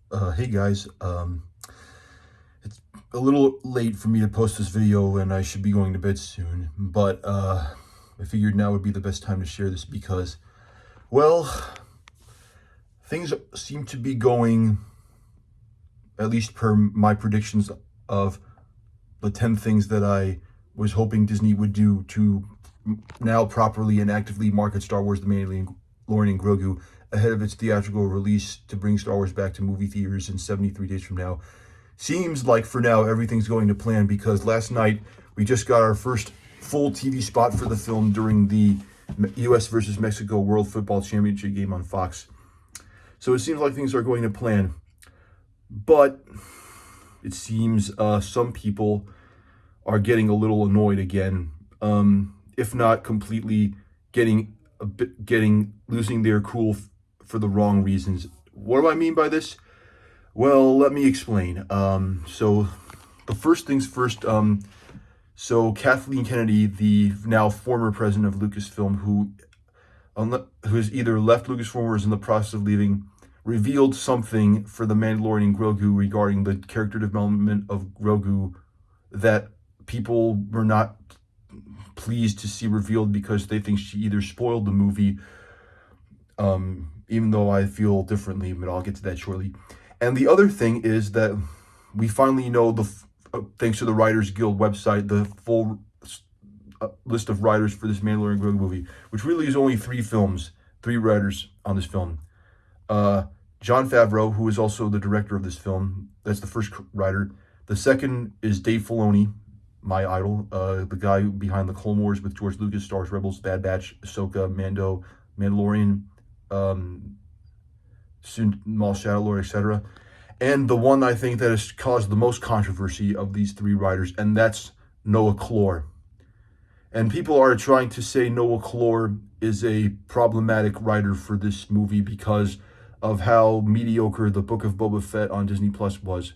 Hey guys, it's a little late for me to post this video and I should be going to bed soon, but I figured now would be the best time to share this because, well, things seem to be going, at least per my predictions of the 10 things that I was hoping Disney would do to now properly and actively market Star Wars The Mandalorian and Grogu ahead of its theatrical release to bring Star Wars back to movie theaters in 73 days from now. Seems like for now everything's going to plan because last night we just got our first full TV spot for the film during the US versus Mexico World Football Championship game on Fox. So it seems like things are going to plan. But it seems some people are getting a little annoyed again, if not completely getting losing their cool for the wrong reasons. What do I mean by this? Well, let me explain. So the first things first. So Kathleen Kennedy, the now former president of Lucasfilm, who's either left Lucasfilm or is in the process of leaving, revealed something for the Mandalorian and Grogu regarding the character development of Grogu that people were not pleased to see revealed because they think she either spoiled the movie, even though I feel differently, but I'll get to that shortly. And the other thing is that we finally know thanks to the Writers Guild website, the full list of writers for this Mandalorian Grogu movie, which really is only three writers on this film. Jon Favreau, who is also the director of this film, that's the first writer. The second is Dave Filoni, my idol, the guy behind the Clone Wars with George Lucas, Star Wars Rebels, Bad Batch, Ahsoka, Mando, Mandalorian, soon Maul Shadow Lord, etc. And the one I think that has caused the most controversy of these three writers, and that's Noah Clore. And people are trying to say Noah Clore is a problematic writer for this movie because of how mediocre the Book of Boba Fett on Disney Plus was.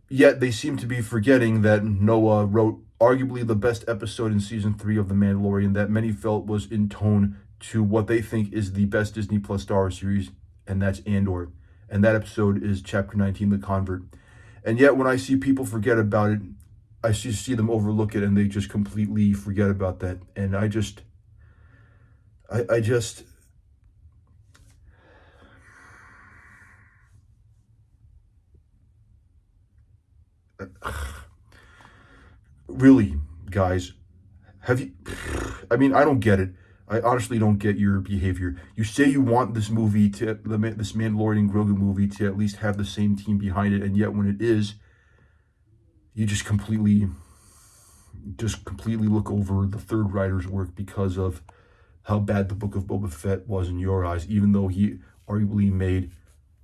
Yet they seem to be forgetting that Noah wrote arguably the best episode in season 3 of The Mandalorian that many felt was in tone to what they think is the best Disney Plus Star Wars series, and that's Andor. And that episode is Chapter 19, The Convert. And yet when I see people forget about it, I see them overlook it and they just completely forget about that. And I just really, guys, have you, I mean, I don't get it. I honestly don't get your behavior. You say you want this movie this Mandalorian Grogu movie to at least have the same team behind it, and yet when it is, you just completely look over the third writer's work because of how bad the Book of Boba Fett was in your eyes, even though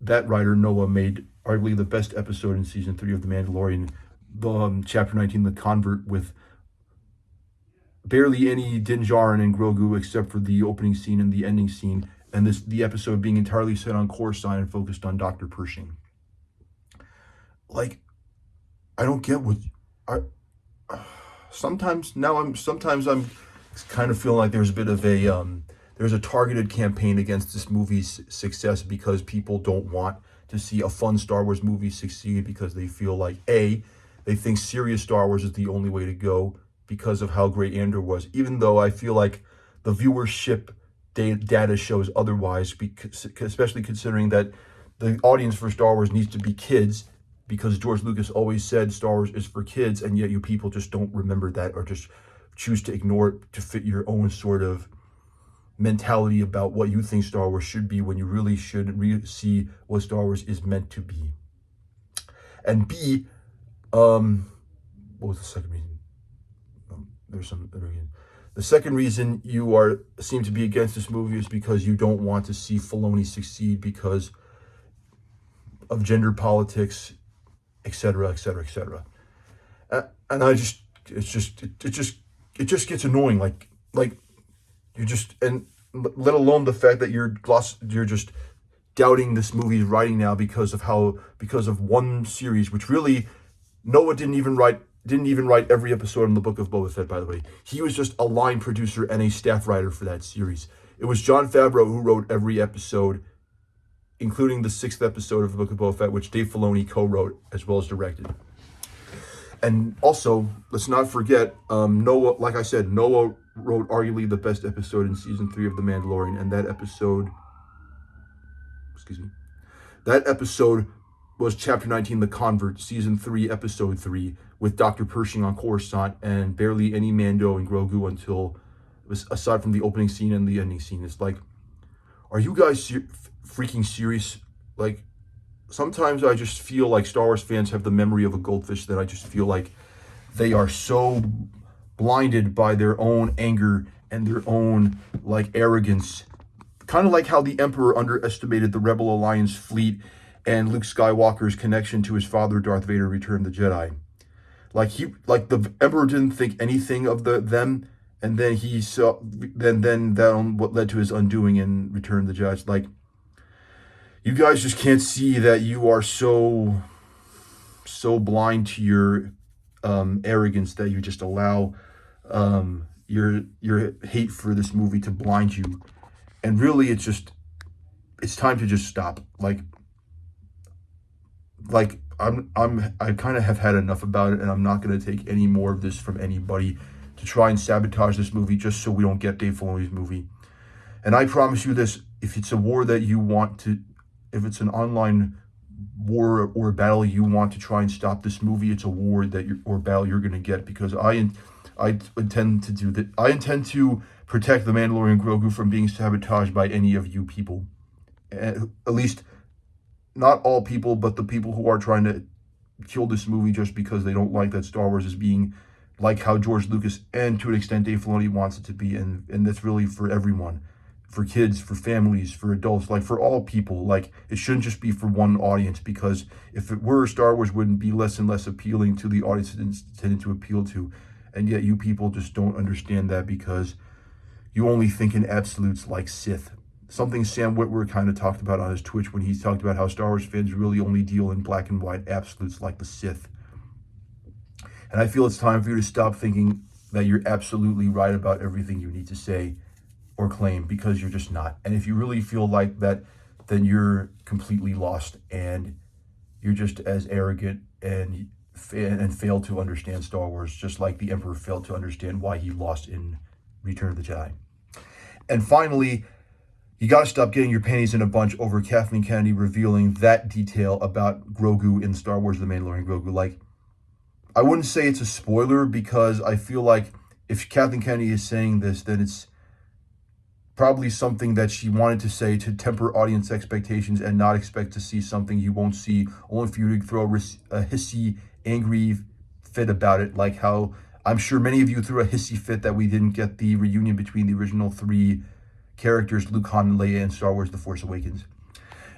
that writer, Noah, made arguably the best episode in season 3 of The Mandalorian, the Chapter 19, The Convert, with barely any Din Djarin and Grogu except for the opening scene and the ending scene, and the episode being entirely set on Coruscant and focused on Dr. Pershing. Like, I don't get what I sometimes I'm kind of feeling like there's a bit of there's a targeted campaign against this movie's success because people don't want to see a fun Star Wars movie succeed because they feel like they think serious Star Wars is the only way to go because of how great Andor was, even though I feel like the viewership data shows otherwise, because, especially considering that the audience for Star Wars needs to be kids, because George Lucas always said Star Wars is for kids, and yet you people just don't remember that or just choose to ignore it to fit your own sort of mentality about what you think Star Wars should be when you really should see what Star Wars is meant to be. And B, what was the second reason? The second reason you seem to be against this movie is because you don't want to see Filoni succeed because of gender politics, etc., etc., etc. And it just gets annoying. Like you just, and let alone the fact that you're just doubting this movie's writing now because of one series, which really Noah didn't even write every episode in the Book of Boba Fett, by the way. He was just a line producer and a staff writer for that series. It was Jon Favreau who wrote every episode including the 6th episode of the Book of Boba Fett, which Dave Filoni co-wrote as well as directed. And also, let's not forget, Noah, like I said, Noah wrote arguably the best episode in season 3 of The Mandalorian, and that episode was Chapter 19, The Convert, Season 3, Episode 3, with Dr. Pershing on Coruscant, and barely any Mando and Grogu until, aside from the opening scene and the ending scene. It's like, are you guys freaking serious? Like, sometimes I just feel like Star Wars fans have the memory of a goldfish, that I just feel like they are so blinded by their own anger and their own, like, arrogance. Kind of like how the Emperor underestimated the Rebel Alliance fleet and Luke Skywalker's connection to his father, Darth Vader, Return of the Jedi. Like the Emperor didn't think anything of them, and then he saw, then that what led to his undoing in Return of the Jedi. It's like, you guys just can't see that you are so blind to your arrogance that you just allow your hate for this movie to blind you. And really, it's time to just stop. Like I kind of have had enough about it, and I'm not going to take any more of this from anybody to try and sabotage this movie just so we don't get Dave Filoni's movie. And I promise you this: if it's a war that you want to, if it's an online war or battle you want to try and stop this movie, it's a war or battle you're going to get, because I intend to do that. I intend to protect the Mandalorian Grogu from being sabotaged by any of you people. At least, not all people, but the people who are trying to kill this movie just because they don't like that Star Wars is being like how George Lucas and to an extent Dave Filoni wants it to be. And that's really for everyone. For kids, for families, for adults, like for all people. Like, it shouldn't just be for one audience, because if it were, Star Wars wouldn't be less and less appealing to the audience it's intended to appeal to. And yet you people just don't understand that, because you only think in absolutes like Sith. Something Sam Witwer kind of talked about on his Twitch when he talked about how Star Wars fans really only deal in black and white absolutes like the Sith. And I feel it's time for you to stop thinking that you're absolutely right about everything you need to say or claim, because you're just not. And if you really feel like that, then you're completely lost, and you're just as arrogant and fail to understand Star Wars, just like the Emperor failed to understand why he lost in Return of the Jedi. And finally, you got to stop getting your panties in a bunch over Kathleen Kennedy revealing that detail about Grogu in Star Wars The Mandalorian Grogu. Like, I wouldn't say it's a spoiler, because I feel like if Kathleen Kennedy is saying this, then it's probably something that she wanted to say to temper audience expectations and not expect to see something you won't see, only for you to throw a hissy, angry fit about it, like how I'm sure many of you threw a hissy fit that we didn't get the reunion between the original 3 characters, Luke, Han, and Leia, in Star Wars The Force Awakens.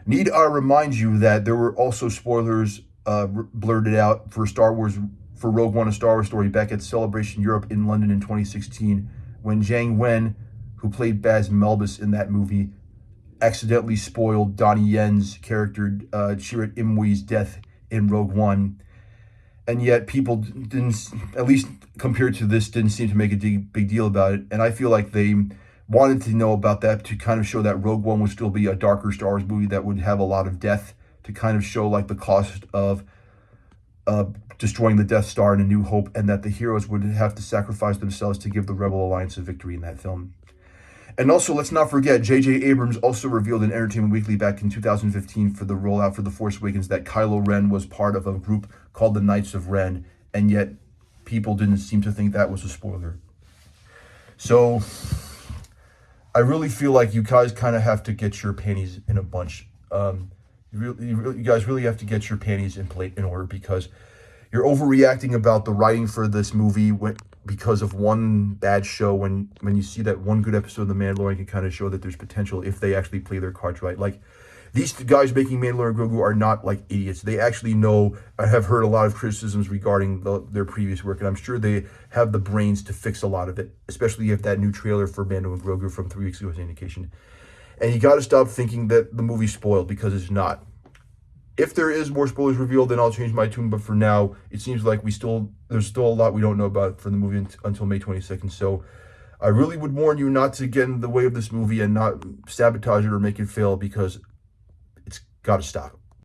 Need I remind you that there were also spoilers blurted out for Rogue One, A Star Wars Story, back at Celebration Europe in London in 2016, when Zhang Wen, who played Baz Melbus in that movie, accidentally spoiled Donnie Yen's character, Chirrut Imwe's death in Rogue One. And yet people didn't, at least compared to this, didn't seem to make a big deal about it. And I feel like they wanted to know about that to kind of show that Rogue One would still be a darker Star Wars movie that would have a lot of death, to kind of show like the cost of destroying the Death Star in A New Hope, and that the heroes would have to sacrifice themselves to give the Rebel Alliance a victory in that film. And also, let's not forget, J.J. Abrams also revealed in Entertainment Weekly back in 2015 for the rollout for The Force Awakens that Kylo Ren was part of a group called the Knights of Ren, and yet people didn't seem to think that was a spoiler. So I really feel like you guys kind of have to get your panties in a bunch. You guys really have to get your panties in order, because you're overreacting about the writing for this movie because of one bad show, when you see that one good episode of The Mandalorian can kind of show that there's potential if they actually play their cards right. Like, these guys making Mandalorian Grogu are not like idiots. They actually know. I have heard a lot of criticisms regarding their previous work, and I'm sure they have the brains to fix a lot of it, especially if that new trailer for Mando and Grogu from 3 weeks ago is an indication. And you got to stop thinking that the movie's spoiled, because it's not. If there is more spoilers revealed, then I'll change my tune. But for now, it seems like there's still a lot we don't know about for the movie until May 22nd. So I really would warn you not to get in the way of this movie and not sabotage it or make it fail, because it's Gotta stop him.